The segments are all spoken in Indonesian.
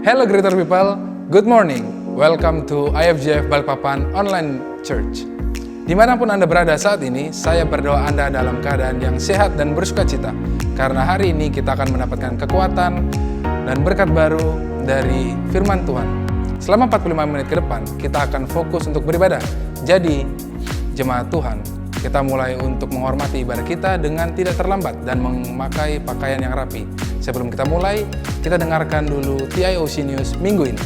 Hello Greater People, good morning. Welcome to IFJF Balikpapan Online Church. Dimanapun Anda berada saat ini, saya berdoa Anda dalam keadaan yang sehat dan bersukacita. Karena hari ini kita akan mendapatkan kekuatan dan berkat baru dari firman Tuhan. Selama 45 menit ke depan, kita akan fokus untuk beribadah. Jadi, jemaat Tuhan, kita mulai untuk menghormati ibadah kita dengan tidak terlambat dan memakai pakaian yang rapi. Sebelum kita mulai, kita dengarkan dulu TIOC News minggu ini.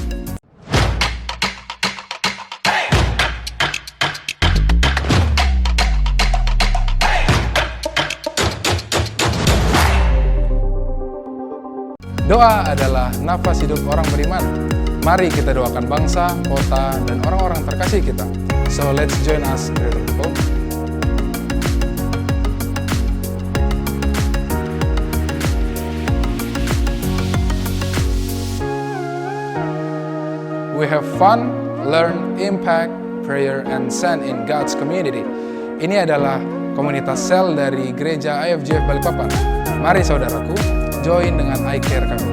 Doa adalah nafas hidup orang beriman. Mari kita doakan bangsa, kota, dan orang-orang terkasih kita. So let's join us, Greater People. We have fun, learn, impact, prayer, and send in God's community. Ini adalah komunitas sel dari gereja IFJF Balikpapan. Mari saudaraku, join dengan iCare kami.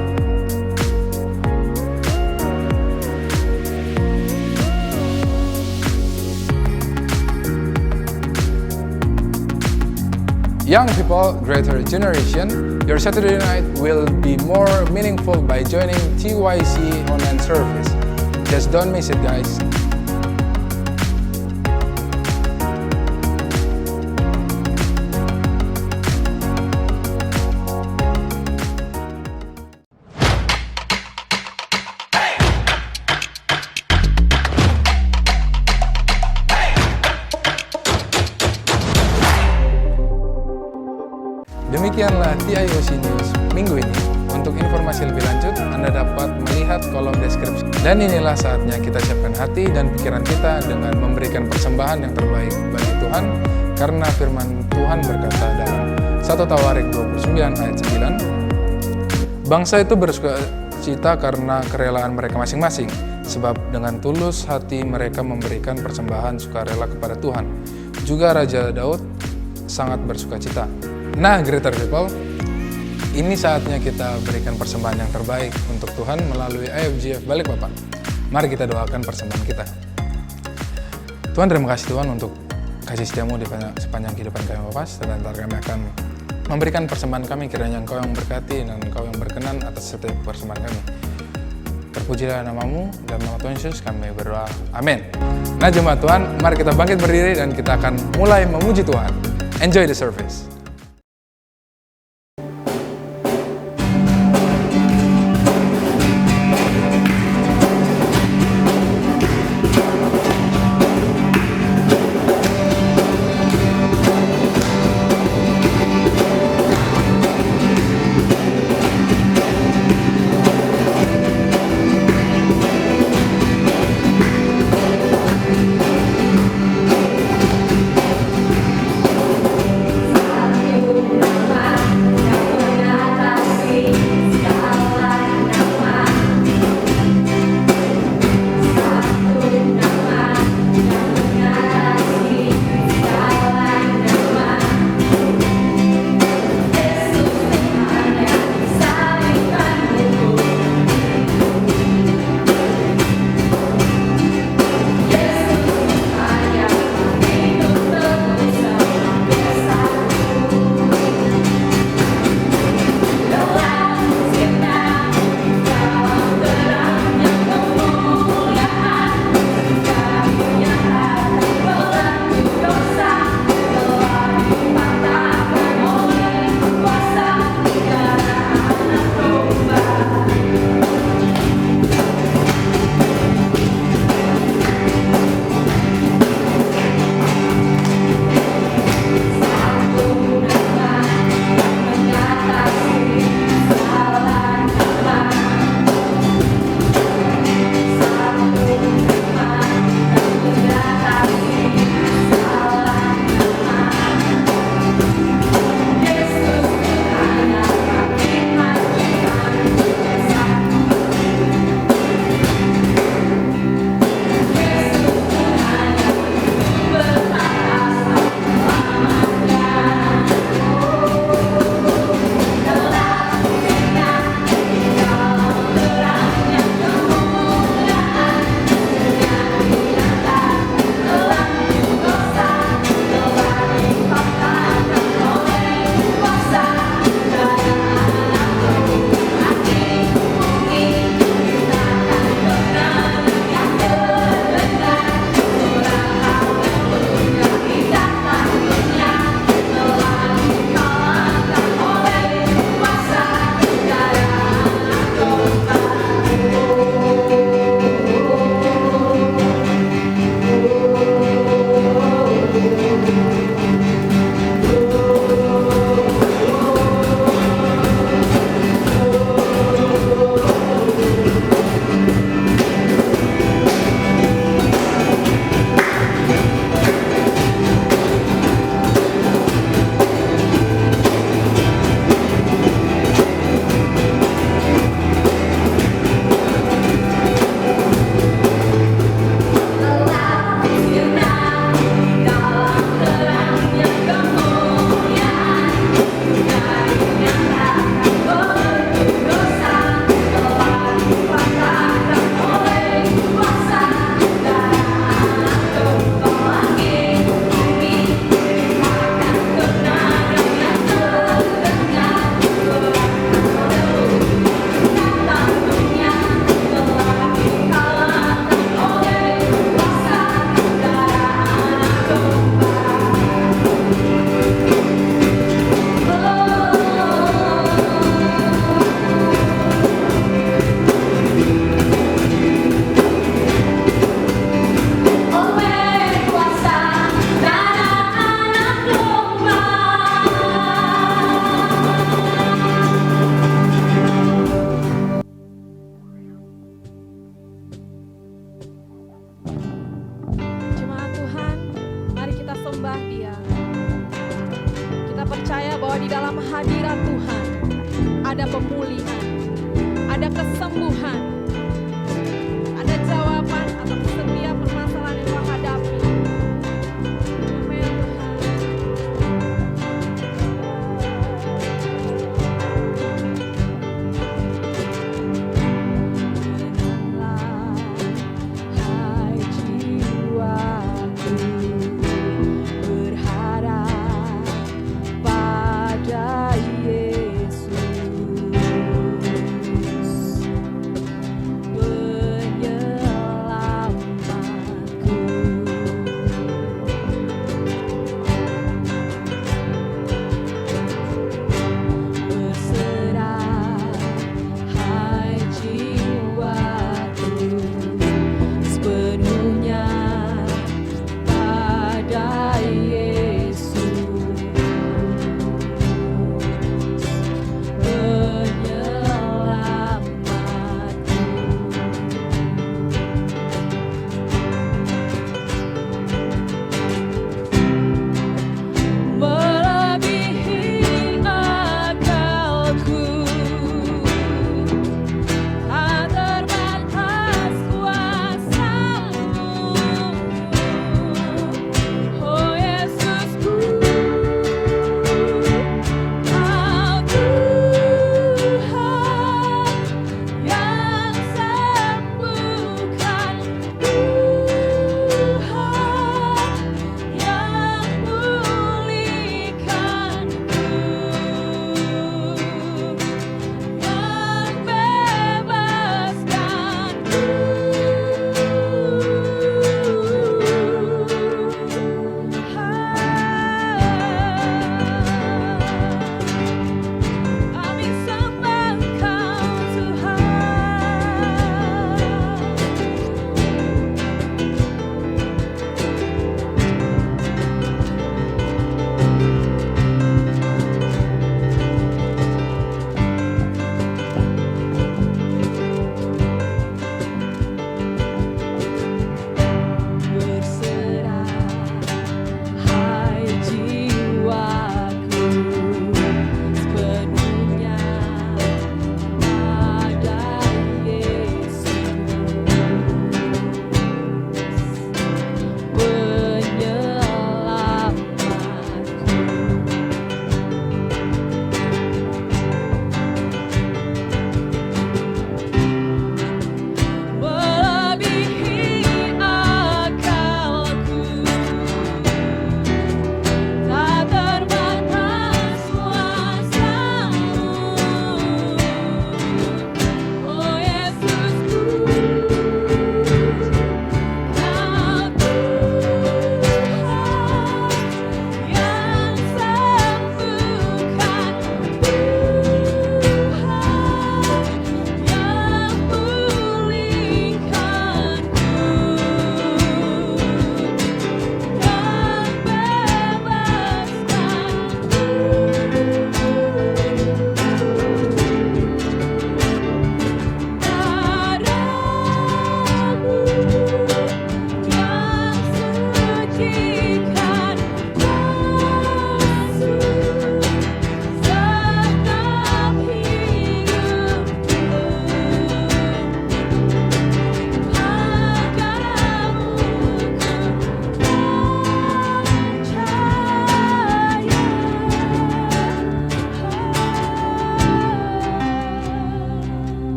Young people, greater generation, your Saturday night will be more meaningful by joining TYC online service. Just don't miss it, guys. Demikianlah TIOC News minggu ini. Untuk informasi lebih lanjut, Anda dapat melihat kolom deskripsi. Dan inilah saatnya kita siapkan hati dan pikiran kita dengan memberikan persembahan yang terbaik bagi Tuhan, karena firman Tuhan berkata dalam 1 Tawarik 29 ayat 9, bangsa itu bersukacita karena kerelaan mereka masing-masing, sebab dengan tulus hati mereka memberikan persembahan sukarela kepada Tuhan. Juga Raja Daud sangat bersukacita. Nah, Greater People, ini saatnya kita berikan persembahan yang terbaik untuk Tuhan melalui IFJF Balikpapan. Mari kita doakan persembahan kita. Tuhan, terima kasih Tuhan untuk kasih setiamu di sepanjang kehidupan kami Bapa. Sebentar kami akan memberikan persembahan kami, kiranya Engkau yang berkati dan Engkau yang berkenan atas setiap persembahan kami. Terpujilah namamu, dalam nama Tuhan Yesus kami berdoa. Amin. Nah jemaat Tuhan, mari kita bangkit berdiri dan kita akan mulai memuji Tuhan. Enjoy the service. Kita percaya bahwa di dalam hadirat Tuhan ada pemulihan, ada kesembuhan, ada jawaban atas setiap permasalahan yang kau hadapi. Amin Tuhan. Hai jiwaku, berharap pada Yesus.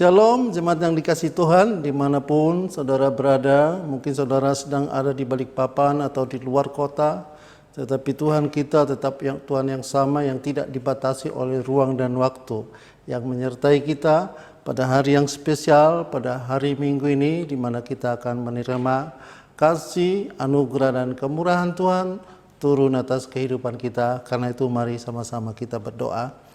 Shalom, jemaat yang dikasihi Tuhan, dimanapun saudara berada. Mungkin saudara sedang ada di Balikpapan atau di luar kota, tetapi Tuhan kita tetap Tuhan yang sama, yang tidak dibatasi oleh ruang dan waktu, yang menyertai kita pada hari yang spesial, pada hari Minggu ini, di mana kita akan menerima kasih, anugerah, dan kemurahan Tuhan turun atas kehidupan kita. Karena itu mari sama-sama kita berdoa.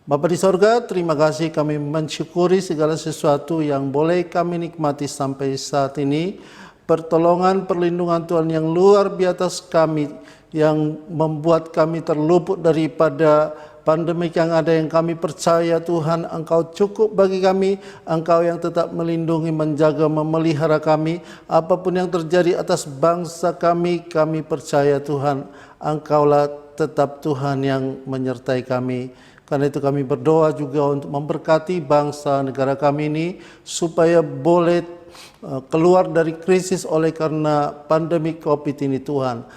Bapa di sorga, terima kasih, kami mensyukuri segala sesuatu yang boleh kami nikmati sampai saat ini. Pertolongan, perlindungan Tuhan yang luar biasa kami, yang membuat kami terluput daripada pandemik yang ada, yang kami percaya Tuhan Engkau cukup bagi kami. Engkau yang tetap melindungi, menjaga, memelihara kami. Apapun yang terjadi atas bangsa kami percaya Tuhan Engkaulah tetap Tuhan yang menyertai kami. Karena itu kami berdoa juga untuk memberkati bangsa negara kami ini, supaya boleh keluar dari krisis oleh karena pandemi COVID ini Tuhan.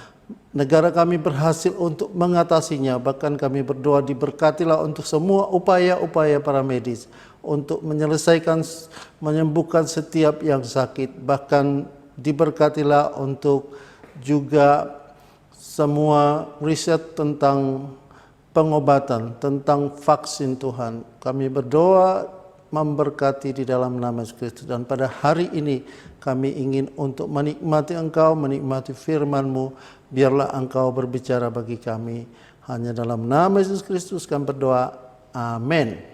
Negara kami berhasil untuk mengatasinya. Bahkan kami berdoa diberkatilah untuk semua upaya-upaya para medis untuk menyelesaikan, menyembuhkan setiap yang sakit. Bahkan diberkatilah untuk juga semua riset tentang pengobatan, tentang vaksin Tuhan. Kami berdoa memberkati di dalam nama Yesus Kristus. Dan pada hari ini kami ingin untuk menikmati Engkau, menikmati firman-Mu. Biarlah Engkau berbicara bagi kami. Hanya dalam nama Yesus Kristus kami berdoa. Amin.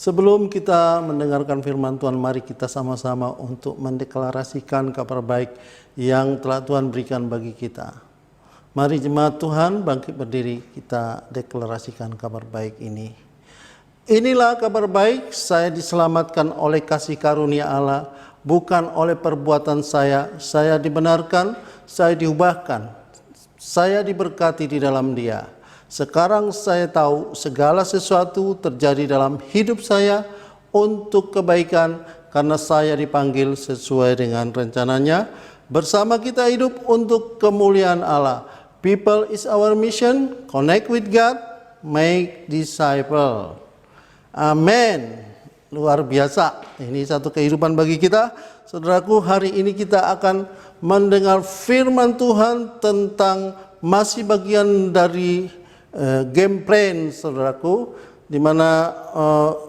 Sebelum kita mendengarkan firman Tuhan, mari kita sama-sama untuk mendeklarasikan kabar baik yang telah Tuhan berikan bagi kita. Mari jemaat Tuhan bangkit berdiri, kita deklarasikan kabar baik ini. Inilah kabar baik, saya diselamatkan oleh kasih karunia Allah, bukan oleh perbuatan saya dibenarkan, saya diubahkan, saya diberkati di dalam Dia. Sekarang saya tahu segala sesuatu terjadi dalam hidup saya untuk kebaikan, karena saya dipanggil sesuai dengan rencananya. Bersama kita hidup untuk kemuliaan Allah. People is our mission. Connect with God, make disciple. Amin. Luar biasa. Ini satu kehidupan bagi kita. Saudaraku, hari ini kita akan mendengar firman Tuhan tentang masih bagian dari game plan, saudaraku, di mana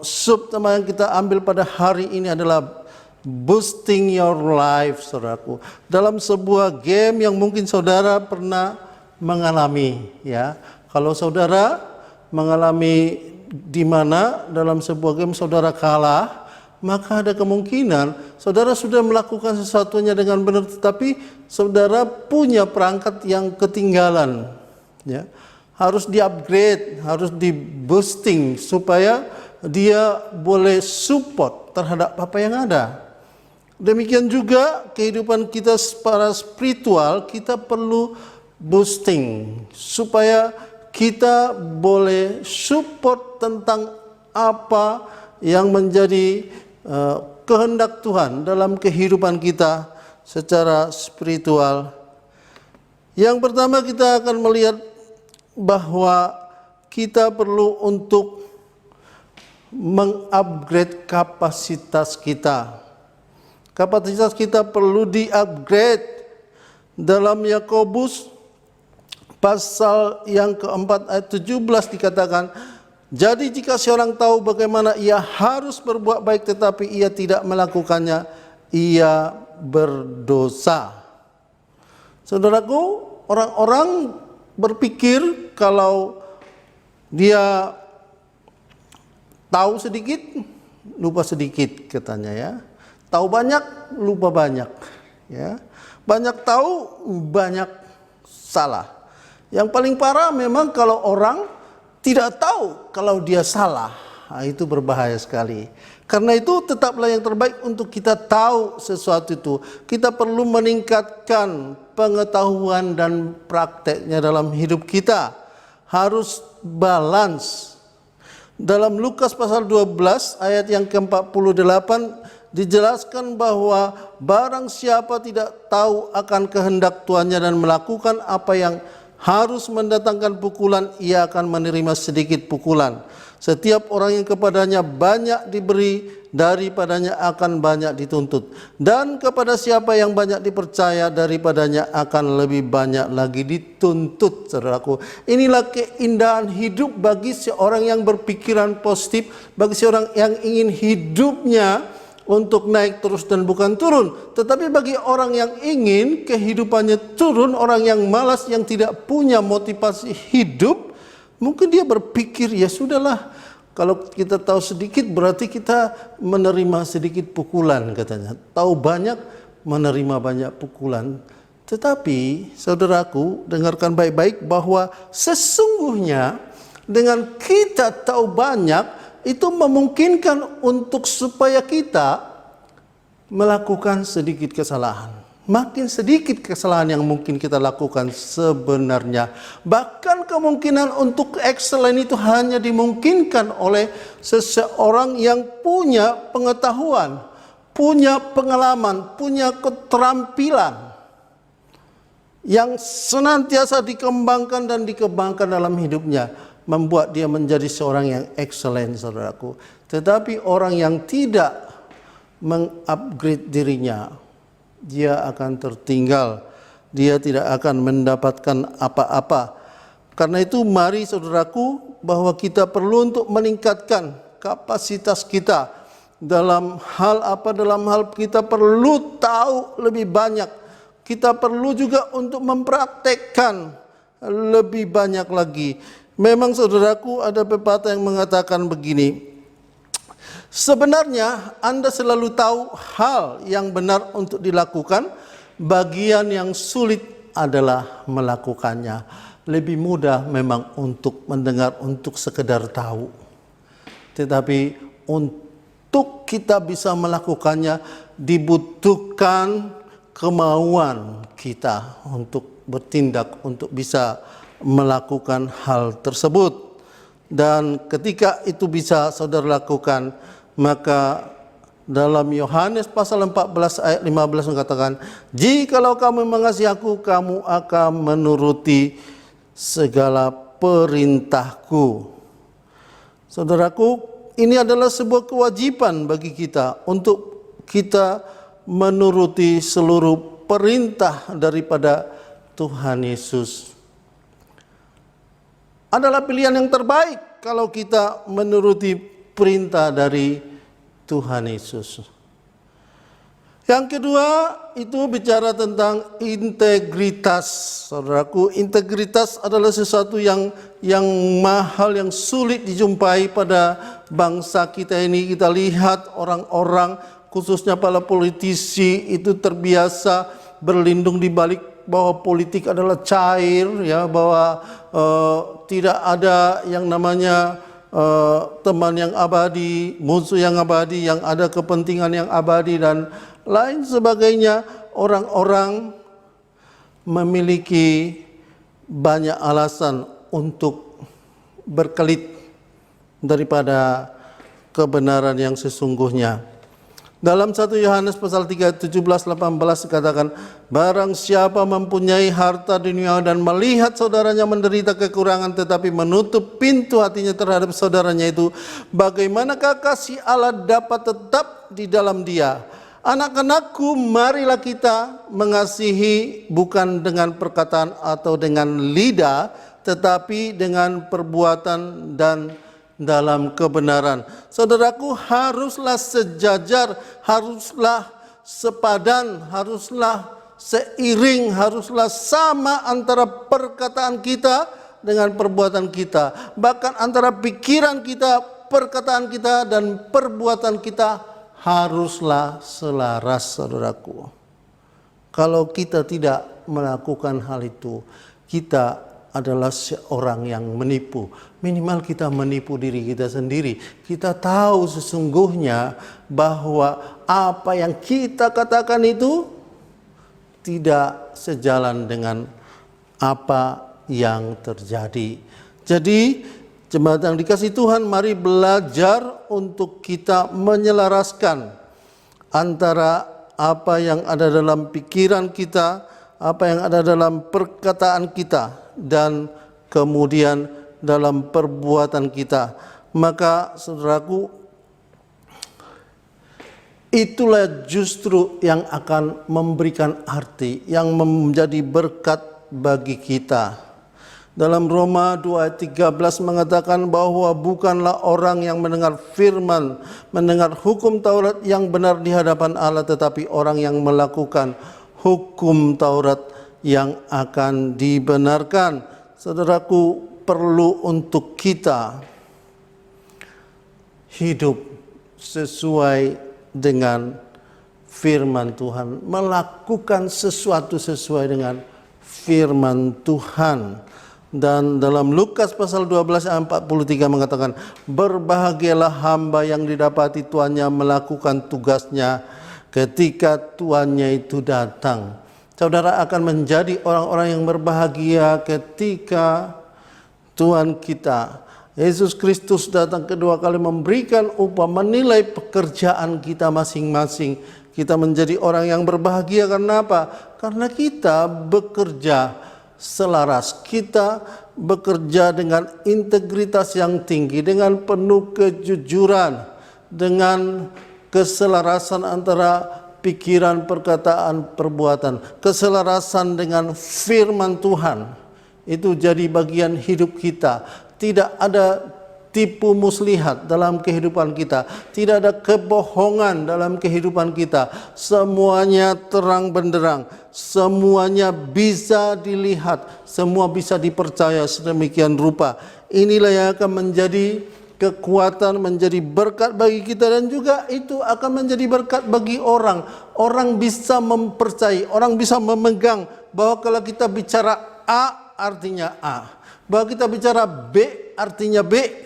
subtema yang kita ambil pada hari ini adalah boosting your life, saudaraku. Dalam sebuah game yang mungkin saudara pernah mengalami, ya. Kalau saudara mengalami di mana dalam sebuah game saudara kalah, maka ada kemungkinan saudara sudah melakukan sesuatunya dengan benar, tetapi saudara punya perangkat yang ketinggalan, ya. Harus di-upgrade, harus di-boosting supaya dia boleh support terhadap apa yang ada. Demikian juga kehidupan kita secara spiritual, kita perlu boosting supaya kita boleh support tentang apa yang menjadi kehendak Tuhan dalam kehidupan kita secara spiritual. Yang pertama, kita akan melihat bahwa kita perlu untuk mengupgrade kapasitas kita. Kapasitas kita perlu di-upgrade. Dalam Yakobus pasal yang keempat ayat 17 dikatakan, jadi jika seorang tahu bagaimana ia harus berbuat baik tetapi ia tidak melakukannya, ia berdosa. Saudaraku, orang-orang berpikir kalau dia tahu sedikit, lupa sedikit katanya ya. Tahu banyak, lupa banyak ya. Banyak tahu, banyak salah. Yang paling parah memang kalau orang tidak tahu kalau dia salah. Nah, itu berbahaya sekali. Karena itu tetaplah yang terbaik untuk kita tahu sesuatu itu. Kita perlu meningkatkan pengetahuan dan prakteknya dalam hidup kita. Harus balance. Dalam Lukas pasal 12 ayat yang ke-48 dijelaskan bahwa barang siapa tidak tahu akan kehendak tuannya dan melakukan apa yang harus mendatangkan pukulan, ia akan menerima sedikit pukulan. Setiap orang yang kepadanya banyak diberi, daripadanya akan banyak dituntut. Dan kepada siapa yang banyak dipercaya, daripadanya akan lebih banyak lagi dituntut. Saudaraku, inilah keindahan hidup bagi seorang yang berpikiran positif, bagi seorang yang ingin hidupnya untuk naik terus dan bukan turun. Tetapi bagi orang yang ingin kehidupannya turun, orang yang malas, yang tidak punya motivasi hidup, mungkin dia berpikir, ya sudahlah, kalau kita tahu sedikit berarti kita menerima sedikit pukulan katanya. Tahu banyak, menerima banyak pukulan. Tetapi saudaraku, dengarkan baik-baik bahwa sesungguhnya dengan kita tahu banyak, itu memungkinkan untuk supaya kita melakukan sedikit kesalahan. Makin sedikit kesalahan yang mungkin kita lakukan sebenarnya. Bahkan kemungkinan untuk excellent itu hanya dimungkinkan oleh seseorang yang punya pengetahuan, punya pengalaman, punya keterampilan yang senantiasa dikembangkan dan dikembangkan dalam hidupnya, membuat dia menjadi seorang yang excellent, saudaraku. Tetapi orang yang tidak mengupgrade dirinya, dia akan tertinggal. Dia tidak akan mendapatkan apa-apa. Karena itu mari saudaraku, bahwa kita perlu untuk meningkatkan kapasitas kita. Dalam hal apa? Dalam hal kita perlu tahu lebih banyak. Kita perlu juga untuk mempraktekkan lebih banyak lagi. Memang saudaraku, ada pepatah yang mengatakan begini, sebenarnya Anda selalu tahu hal yang benar untuk dilakukan, bagian yang sulit adalah melakukannya. Lebih mudah memang untuk mendengar, untuk sekedar tahu. Tetapi untuk kita bisa melakukannya, dibutuhkan kemauan kita untuk bertindak, untuk bisa melakukan hal tersebut. Dan ketika itu bisa saudara lakukan, maka dalam Yohanes pasal 14 ayat 15 mengatakan, jikalau kamu mengasihi aku, kamu akan menuruti segala perintahku. Saudaraku, ini adalah sebuah kewajiban bagi kita untuk kita menuruti seluruh perintah daripada Tuhan Yesus. Adalah pilihan yang terbaik kalau kita menuruti perintah dari Tuhan Yesus. Yang kedua itu bicara tentang integritas. Saudaraku, integritas adalah sesuatu yang mahal, yang sulit dijumpai pada bangsa kita ini. Kita lihat orang-orang, khususnya para politisi, itu terbiasa berlindung di balik bahwa politik adalah cair, ya, bahwa tidak ada yang namanya teman yang abadi, musuh yang abadi, yang ada kepentingan yang abadi dan lain sebagainya. Orang-orang memiliki banyak alasan untuk berkelit daripada kebenaran yang sesungguhnya. Dalam 1 Yohanes pasal 3, 17-18 dikatakan, barang siapa mempunyai harta dunia dan melihat saudaranya menderita kekurangan tetapi menutup pintu hatinya terhadap saudaranya itu, bagaimanakah kasih Allah dapat tetap di dalam dia? Anak-anakku, marilah kita mengasihi bukan dengan perkataan atau dengan lidah, tetapi dengan perbuatan dan dalam kebenaran. Saudaraku, haruslah sejajar, haruslah sepadan, haruslah seiring, haruslah sama antara perkataan kita dengan perbuatan kita. Bahkan antara pikiran kita, perkataan kita dan perbuatan kita haruslah selaras, saudaraku. Kalau kita tidak melakukan hal itu, kita adalah seorang yang menipu. Minimal kita menipu diri kita sendiri. Kita tahu sesungguhnya bahwa apa yang kita katakan itu tidak sejalan dengan apa yang terjadi. Jadi, jemaat yang dikasihi Tuhan, mari belajar untuk kita menyelaraskan antara apa yang ada dalam pikiran kita, apa yang ada dalam perkataan kita, dan kemudian dalam perbuatan kita. Maka saudaraku, itulah justru yang akan memberikan arti, yang menjadi berkat bagi kita. Dalam Roma 2 ayat 13 mengatakan bahwa bukanlah orang yang mendengar firman, mendengar hukum Taurat yang benar di hadapan Allah, tetapi orang yang melakukan hukum Taurat yang akan dibenarkan. Saudaraku, perlu untuk kita hidup sesuai dengan firman Tuhan, melakukan sesuatu sesuai dengan firman Tuhan. Dan dalam Lukas pasal 12 ayat 43 mengatakan, berbahagialah hamba yang didapati tuannya melakukan tugasnya ketika tuannya itu datang. Saudara akan menjadi orang-orang yang berbahagia ketika Tuhan kita Yesus Kristus datang kedua kali memberikan upah, menilai pekerjaan kita masing-masing. Kita menjadi orang yang berbahagia karena apa? Karena kita bekerja selaras, kita bekerja dengan integritas yang tinggi, dengan penuh kejujuran, dengan keselarasan antara pikiran, perkataan, perbuatan, keselarasan dengan firman Tuhan. Itu jadi bagian hidup kita. Tidak ada tipu muslihat dalam kehidupan kita, tidak ada kebohongan dalam kehidupan kita. Semuanya terang benderang, semuanya bisa dilihat, semua bisa dipercaya sedemikian rupa. Inilah yang akan menjadi kekuatan, menjadi berkat bagi kita, dan juga itu akan menjadi berkat bagi orang. Orang bisa mempercayai, orang bisa memegang bahwa kalau kita bicara A artinya A, bahwa kita bicara B artinya B,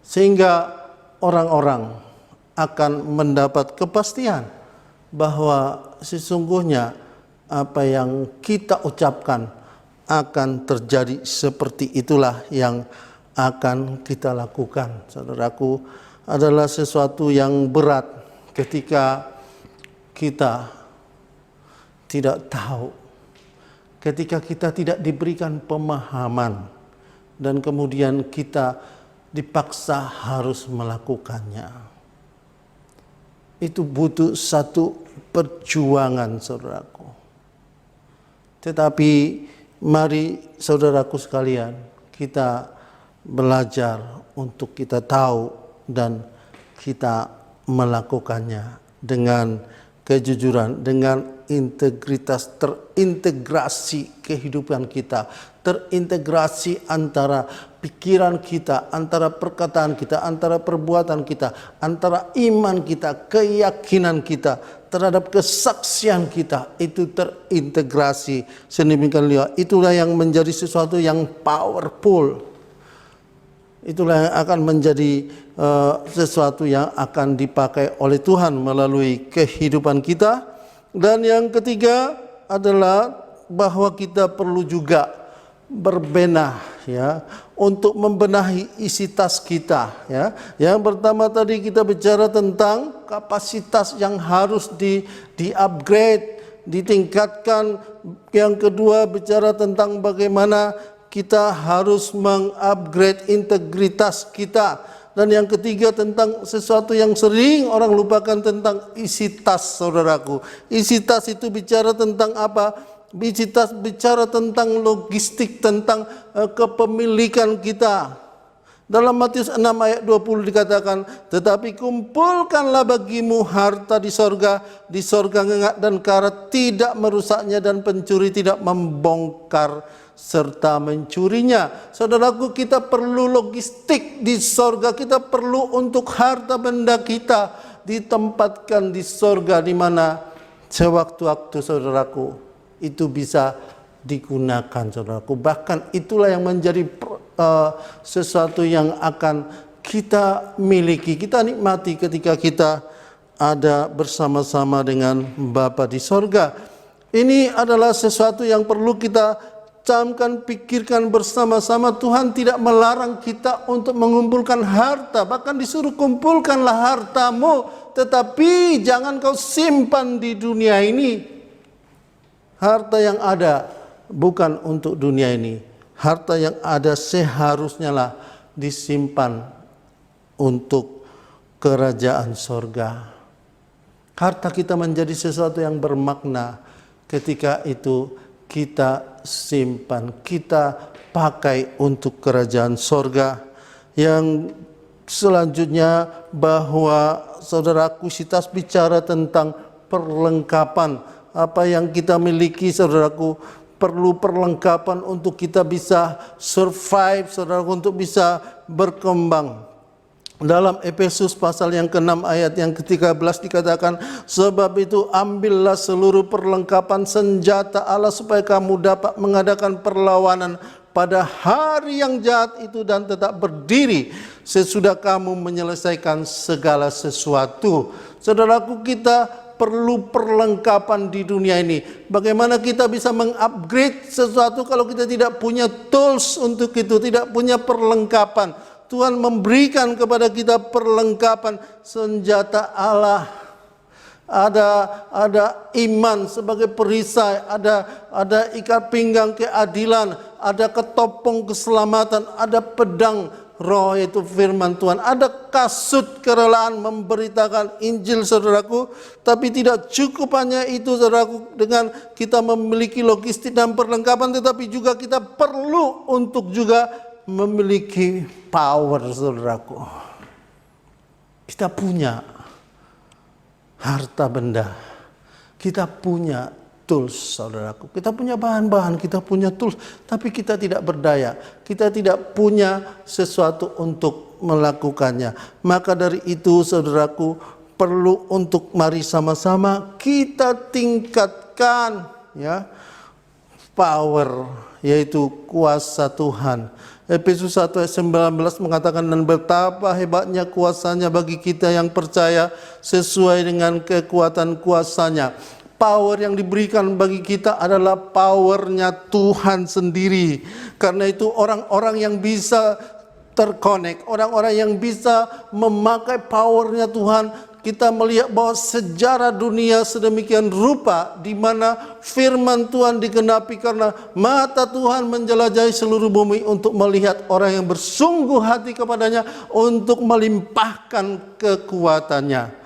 sehingga orang-orang akan mendapat kepastian bahwa sesungguhnya apa yang kita ucapkan akan terjadi, seperti itulah yang akan kita lakukan. Saudaraku, adalah sesuatu yang berat ketika kita tidak tahu, ketika kita tidak diberikan pemahaman, dan kemudian kita dipaksa harus melakukannya. Itu butuh satu perjuangan, saudaraku. Tetapi mari saudaraku sekalian, kita belajar untuk kita tahu dan kita melakukannya dengan kejujuran, dengan integritas, terintegrasi kehidupan kita, terintegrasi antara pikiran kita, antara perkataan kita, antara perbuatan kita, antara iman kita, keyakinan kita terhadap kesaksian kita, itu terintegrasi sedemikian rupa. Itulah yang menjadi sesuatu yang powerful. Itulah yang akan menjadi sesuatu yang akan dipakai oleh Tuhan melalui kehidupan kita. Dan yang ketiga adalah bahwa kita perlu juga berbenah, ya, untuk membenahi isi tas kita, ya. Yang pertama tadi kita bicara tentang kapasitas yang harus di-upgrade, ditingkatkan. Yang kedua bicara tentang bagaimana kita harus mengupgrade integritas kita. Dan yang ketiga tentang sesuatu yang sering orang lupakan, tentang isi tas, saudaraku. Isi tas itu bicara tentang apa? Isi tas bicara tentang logistik, tentang kepemilikan kita. Dalam Matius 6 ayat 20 dikatakan, tetapi kumpulkanlah bagimu harta di sorga ngengak dan karat tidak merusaknya dan pencuri tidak membongkar serta mencurinya. Saudaraku, kita perlu logistik di sorga, kita perlu untuk harta benda kita ditempatkan di sorga, di mana sewaktu-waktu saudaraku itu bisa digunakan saudaraku. Bahkan itulah yang menjadi sesuatu yang akan kita miliki, kita nikmati ketika kita ada bersama-sama dengan Bapa di sorga. Ini adalah sesuatu yang perlu kita camkan, pikirkan bersama-sama. Tuhan tidak melarang kita untuk mengumpulkan harta, bahkan disuruh kumpulkanlah hartamu, tetapi jangan kau simpan di dunia ini. Harta yang ada bukan untuk dunia ini. Harta yang ada seharusnya lah disimpan untuk kerajaan sorga. Harta kita menjadi sesuatu yang bermakna ketika itu kita simpan, kita pakai untuk kerajaan sorga. Yang selanjutnya bahwa saudaraku, kita bicara tentang perlengkapan. Apa yang kita miliki saudaraku, perlu perlengkapan untuk kita bisa survive, saudaraku, untuk bisa berkembang. Dalam Efesus pasal yang ke-6 ayat yang ke-13 dikatakan, sebab itu ambillah seluruh perlengkapan senjata Allah supaya kamu dapat mengadakan perlawanan pada hari yang jahat itu dan tetap berdiri sesudah kamu menyelesaikan segala sesuatu. Saudaraku, kita perlu perlengkapan di dunia ini. Bagaimana kita bisa mengupgrade sesuatu kalau kita tidak punya tools untuk itu, tidak punya perlengkapan. Tuhan memberikan kepada kita perlengkapan senjata Allah. Ada iman sebagai perisai, ada ikat pinggang keadilan, ada ketopong keselamatan, ada pedang Roh, yaitu firman Tuhan, ada kasut kerelaan memberitakan Injil saudaraku. Tapi tidak cukup hanya itu saudaraku, dengan kita memiliki logistik dan perlengkapan, tetapi juga kita perlu untuk juga memiliki power saudaraku. Kita punya harta benda, kita punya tools saudaraku, kita punya bahan-bahan, kita punya tools, tapi kita tidak berdaya, kita tidak punya sesuatu untuk melakukannya. Maka dari itu saudaraku, perlu untuk mari sama-sama kita tingkatkan ya power, yaitu kuasa Tuhan. Efesus 1 ayat 19 mengatakan, dan betapa hebatnya kuasanya bagi kita yang percaya sesuai dengan kekuatan kuasanya. Power yang diberikan bagi kita adalah powernya Tuhan sendiri. Karena itu orang-orang yang bisa terkonek, orang-orang yang bisa memakai powernya Tuhan, kita melihat bahwa sejarah dunia sedemikian rupa di mana firman Tuhan digenapi karena mata Tuhan menjelajahi seluruh bumi untuk melihat orang yang bersungguh hati kepadanya untuk melimpahkan kekuatannya.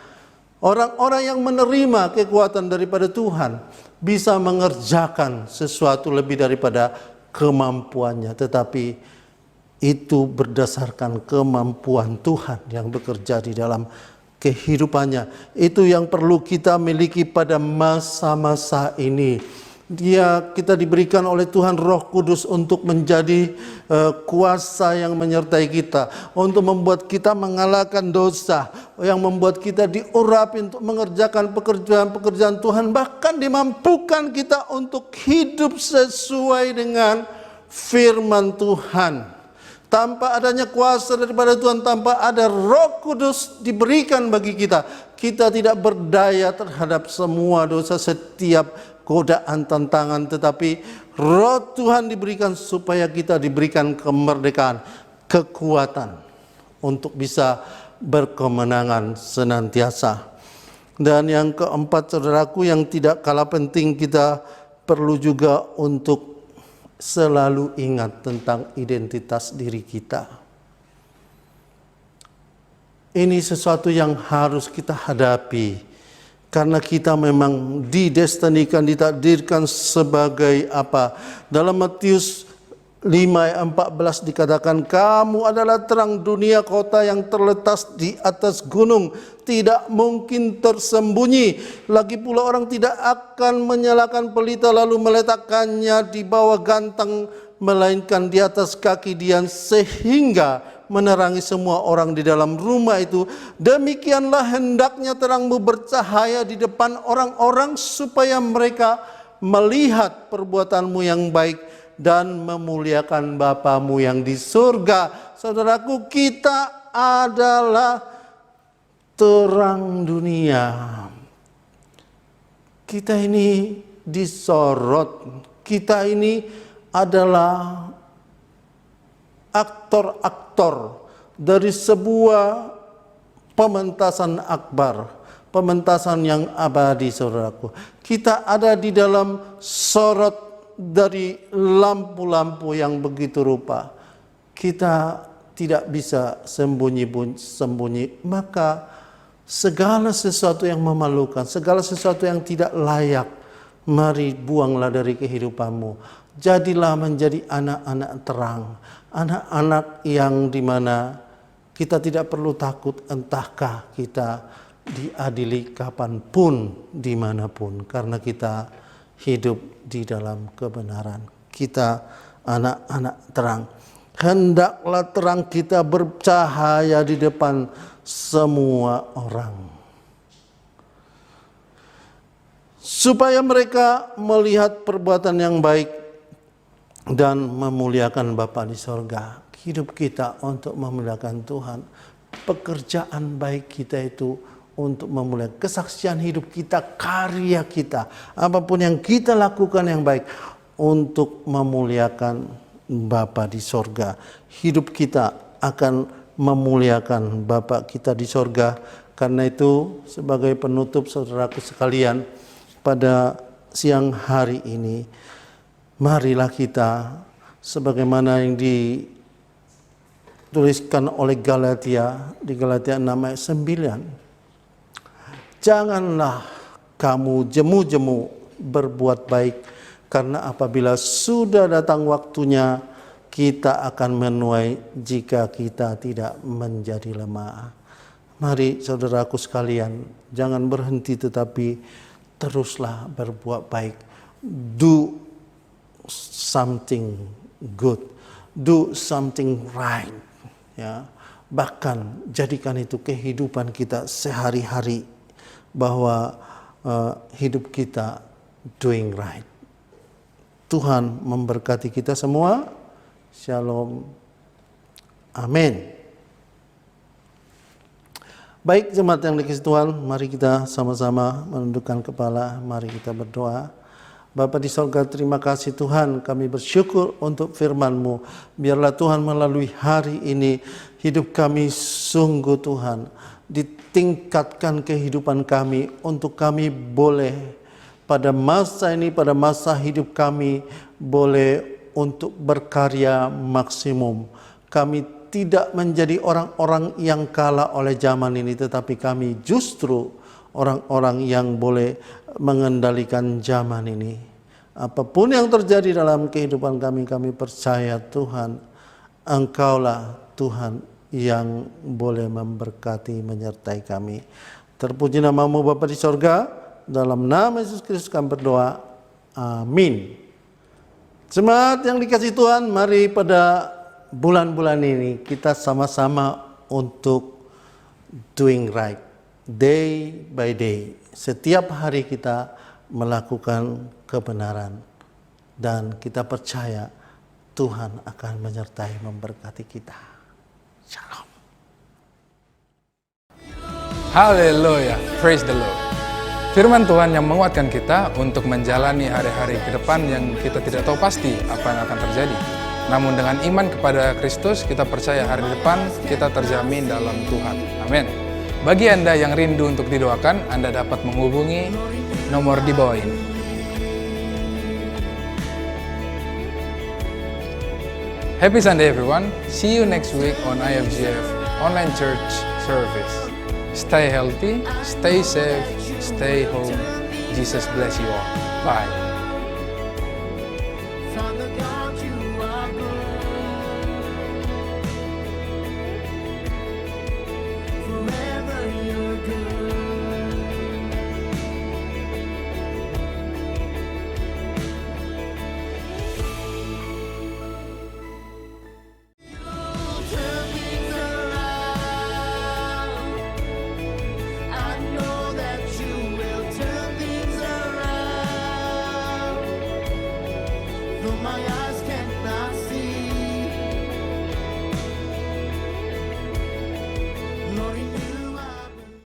Orang-orang yang menerima kekuatan daripada Tuhan bisa mengerjakan sesuatu lebih daripada kemampuannya, tetapi itu berdasarkan kemampuan Tuhan yang bekerja di dalam kehidupannya. Itu yang perlu kita miliki pada masa-masa ini. Kita diberikan oleh Tuhan Roh Kudus untuk menjadi kuasa yang menyertai kita, untuk membuat kita mengalahkan dosa, yang membuat kita diurapi untuk mengerjakan pekerjaan-pekerjaan Tuhan, bahkan dimampukan kita untuk hidup sesuai dengan firman Tuhan. Tanpa adanya kuasa daripada Tuhan, tanpa ada Roh Kudus diberikan bagi kita, kita tidak berdaya terhadap semua dosa, setiap godaan, tantangan. Tetapi Roh Tuhan diberikan supaya kita diberikan kemerdekaan, kekuatan untuk bisa berkemenangan senantiasa. Dan yang keempat saudaraku, yang tidak kalah penting, kita perlu juga untuk selalu ingat tentang identitas diri kita. Ini sesuatu yang harus kita hadapi, karena kita memang didestinikan, ditakdirkan sebagai apa? Dalam Matius 5:14 dikatakan, kamu adalah terang dunia, kota yang terletak di atas gunung, tidak mungkin tersembunyi. Lagi pula orang tidak akan menyalakan pelita lalu meletakkannya di bawah gantang, melainkan di atas kaki Dian, sehingga menerangi semua orang di dalam rumah itu. Demikianlah hendaknya terangmu bercahaya di depan orang-orang, supaya mereka melihat perbuatanmu yang baik dan memuliakan Bapamu yang di surga. Saudaraku, kita adalah terang dunia. Kita ini disorot. Kita ini adalah aktor-aktor dari sebuah pementasan akbar, pementasan yang abadi, saudaraku. Kita ada di dalam sorot dari lampu-lampu yang begitu rupa. Kita tidak bisa sembunyi. Maka segala sesuatu yang memalukan, segala sesuatu yang tidak layak, mari buanglah dari kehidupanmu. Jadilah menjadi anak-anak terang, anak-anak yang dimana kita tidak perlu takut entahkah kita diadili kapanpun, dimanapun, karena kita hidup di dalam kebenaran. Kita anak-anak terang. Hendaklah terang kita bercahaya di depan semua orang, supaya mereka melihat perbuatan yang baik dan memuliakan Bapa di sorga. Hidup kita untuk memuliakan Tuhan. Pekerjaan baik kita itu untuk memuliakan, kesaksian hidup kita, karya kita, apapun yang kita lakukan yang baik untuk memuliakan Bapa di sorga. Hidup kita akan memuliakan Bapa kita di sorga. Karena itu, sebagai penutup, saudaraku sekalian, pada siang hari ini, marilah kita, sebagaimana yang dituliskan oleh Galatia, di Galatia 6 ayat 9, janganlah kamu jemu-jemu berbuat baik, karena apabila sudah datang waktunya, kita akan menuai jika kita tidak menjadi lemah. Mari saudaraku sekalian, jangan berhenti tetapi teruslah berbuat baik. Do something good, do something right. Ya, bahkan jadikan itu kehidupan kita sehari-hari, bahwa hidup kita doing right. Tuhan memberkati kita semua. Shalom. Amin. Baik, jemaat yang dikasihi Tuhan, mari kita sama-sama menundukkan kepala, mari kita berdoa. Bapa di sorga, terima kasih Tuhan, kami bersyukur untuk firman-Mu. Biarlah Tuhan melalui hari ini hidup kami sungguh Tuhan ditingkatkan kehidupan kami, untuk kami boleh pada masa ini, pada masa hidup kami boleh untuk berkarya maksimum. Kami tidak menjadi orang-orang yang kalah oleh zaman ini, tetapi kami justru orang-orang yang boleh mengendalikan zaman ini. Apapun yang terjadi dalam kehidupan kami, kami percaya Tuhan, Engkaulah Tuhan yang boleh memberkati, menyertai kami. Terpuji nama-Mu Bapa di sorga, dalam nama Yesus Kristus kami berdoa. Amin. Jemaat yang dikasihi Tuhan, mari pada bulan-bulan ini kita sama-sama untuk doing right, day by day. Setiap hari kita melakukan kebenaran, dan kita percaya Tuhan akan menyertai, memberkati kita. Shalom. Haleluya, praise the Lord. Firman Tuhan yang menguatkan kita untuk menjalani hari-hari ke depan yang kita tidak tahu pasti apa yang akan terjadi. Namun dengan iman kepada Kristus, kita percaya hari depan kita terjamin dalam Tuhan. Amin. Bagi Anda yang rindu untuk didoakan, Anda dapat menghubungi nomor di bawah ini. Happy Sunday everyone. See you next week on IFGF Online Church Service. Stay healthy, stay safe, stay home. Jesus bless you all. Bye. Father God, you are good. damai